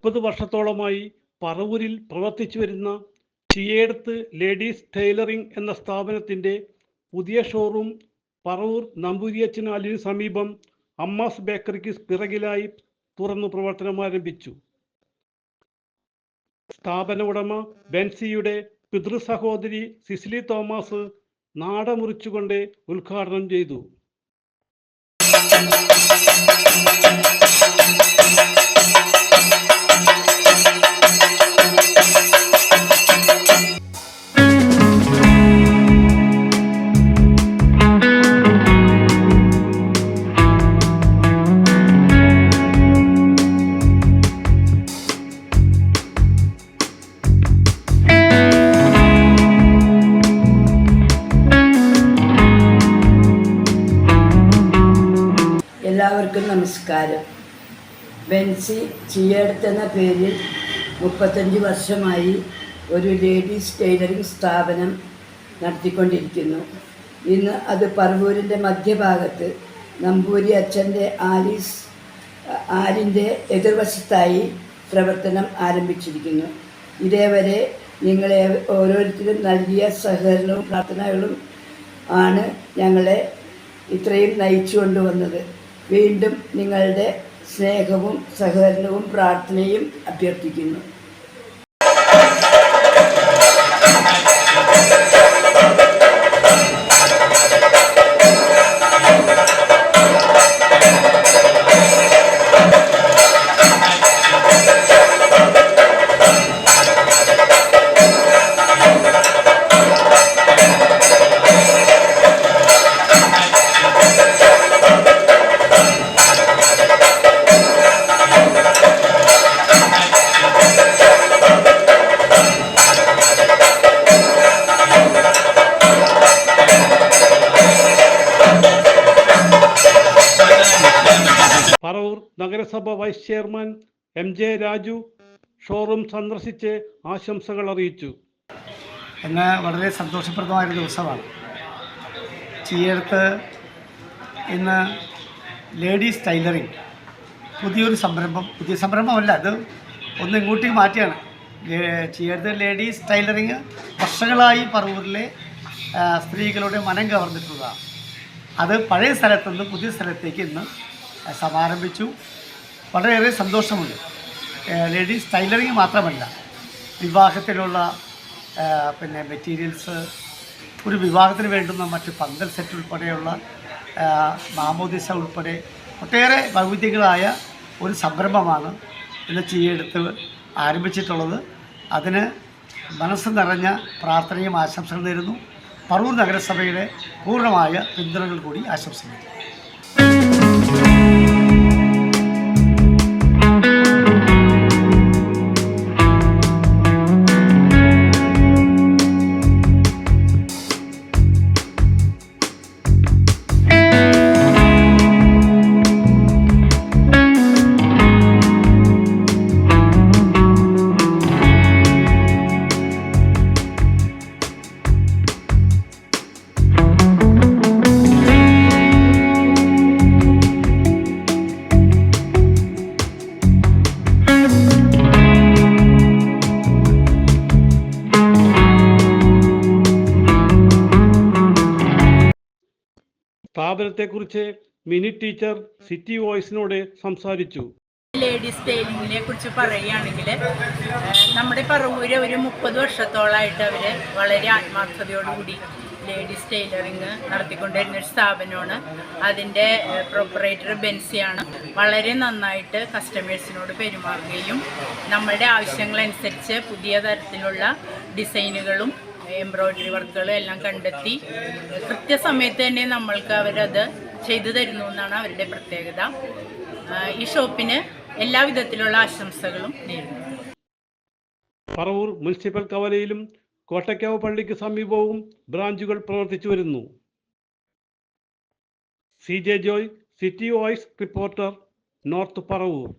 30 വർഷത്തോളമായി പറവൂരിൽ പ്രവർത്തിച്ചു വരുന്ന ചിയേടത്ത് ലേഡീസ് ടൈലറിംഗ് എന്ന സ്ഥാപനത്തിൻ്റെ പുതിയ ഷോറൂം പറവൂർ നമ്പൂതിരിയച്ചനാലിന് സമീപം അമ്മാസ് ബേക്കറിക്ക് പിറകിലായി തുറന്നു പ്രവർത്തനം ആരംഭിച്ചു. സ്ഥാപന ഉടമ ബെൻസിയുടെ പിതൃസഹോദരി സിസിലി തോമസ് നാട മുറിച്ചുകൊണ്ട് ഉദ്ഘാടനം ചെയ്തു. എല്ലാവർക്കും നമസ്കാരം. ബെൻസി ചിയേടത്ത് എന്ന പേരിൽ 35 വർഷമായി ഒരു ലേഡീസ് ടൈലറിംഗ് സ്ഥാപനം നടത്തിക്കൊണ്ടിരിക്കുന്നു. ഇന്ന് അത് പറവൂരിൻ്റെ മധ്യഭാഗത്ത് നമ്പൂരി അച്ഛൻ്റെ ആലിൻ്റെ എതിർവശത്തായി പ്രവർത്തനം ആരംഭിച്ചിരിക്കുന്നു. ഇതേവരെ നിങ്ങളെ ഓരോരുത്തരും നൽകിയ സഹകരണവും പ്രാർത്ഥനകളും ആണ് ഞങ്ങളെ ഇത്രയും നയിച്ചു കൊണ്ടുവന്നത്. വീണ്ടും നിങ്ങളുടെ സ്നേഹവും സഹകരണവും പ്രാർത്ഥനയും അഭ്യർത്ഥിക്കുന്നു. പറവൂർ നഗരസഭ vice chairman MJ Raju showroom സന്ദർശിച്ച് ആശംസകൾ അറിയിച്ചു. ഇന്ന് വളരെ സന്തോഷപ്രദമായൊരു ദിവസമാണ്. ചിയേടത്ത് ഇന്ന് ലേഡീസ് ടൈലറിംഗ് പുതിയ സംരംഭമല്ല, അത് ഒന്ന് ഇങ്ങോട്ടേക്ക് മാറ്റിയാണ്. ചിയേടത്ത് ലേഡീസ് ടൈലറിംഗ് വർഷങ്ങളായി പറവൂരിലെ സ്ത്രീകളുടെ മനം കവർന്നിട്ടുള്ളതാണ്. അത് പഴയ സ്ഥലത്തുനിന്ന് പുതിയ സ്ഥലത്തേക്ക് ഇന്ന് സമാരംഭിച്ചു. വളരെയേറെ സന്തോഷമുണ്ട്. ലേഡീസ് ടൈലറിംഗ് മാത്രമല്ല, വിവാഹത്തിലുള്ള മെറ്റീരിയൽസ്, ഒരു വിവാഹത്തിന് വേണ്ടുന്ന മറ്റ് പന്തൽ സെറ്റ് ഉൾപ്പെടെയുള്ള മാമോദിസ ഉൾപ്പെടെ ഒട്ടേറെ വൈവിധ്യങ്ങളായ ഒരു സംരംഭമാണ് ഇന്ന് ചിയേടത്ത് ആരംഭിച്ചിട്ടുള്ളത്. അതിന് മനസ്സ് നിറഞ്ഞ പ്രാർത്ഥനയും ആശംസകൾ നേരുന്നു. പറവൂർ നഗരസഭയുടെ പൂർണ്ണമായ പിന്തുണകൾ കൂടി ആശംസിക്കുന്നു. സ്ഥാപനത്തെക്കുറിച്ച് മിനി ടീച്ചർ സിറ്റി വോയിസിനോട് സംസാരിച്ചു. ലേഡീസ് ടൈലറിങ്ങിനെ കുറിച്ച് പറയുകയാണെങ്കിൽ നമ്മുടെ പറവൂര് ഒരു 30 വർഷത്തോളമായിട്ട് അവർ വളരെ ആത്മാർത്ഥതയോടുകൂടി ലേഡീസ് ടൈലറിങ് നടത്തിക്കൊണ്ടിരുന്ന ഒരു സ്ഥാപനമാണ്. അതിൻ്റെ പ്രൊപ്പറേറ്റർ ബെൻസിയാണ്. വളരെ നന്നായിട്ട് കസ്റ്റമേഴ്സിനോട് പെരുമാറുകയും നമ്മളുടെ ആവശ്യങ്ങളനുസരിച്ച് പുതിയ തരത്തിലുള്ള ഡിസൈനുകളും എംബ്രോയ്ഡറി വർക്കുകളും എല്ലാം കണ്ടെത്തി കൃത്യസമയത്ത് തന്നെ നമ്മൾക്ക് അവരത് ചെയ്തു തരുന്നു എന്നാണ് അവരുടെ പ്രത്യേകത. ഈ ഷോപ്പിന് എല്ലാവിധത്തിലുള്ള ആശംസകളും നേരുന്നു. പറവൂർ മുനിസിപ്പൽ കവലയിലും കോട്ടയ്ക്കാവ് പള്ളിക്ക് സമീപവും ബ്രാഞ്ചുകൾ പ്രവർത്തിച്ചു വരുന്നു. CJ Joy, city voice reporter, north Paravur.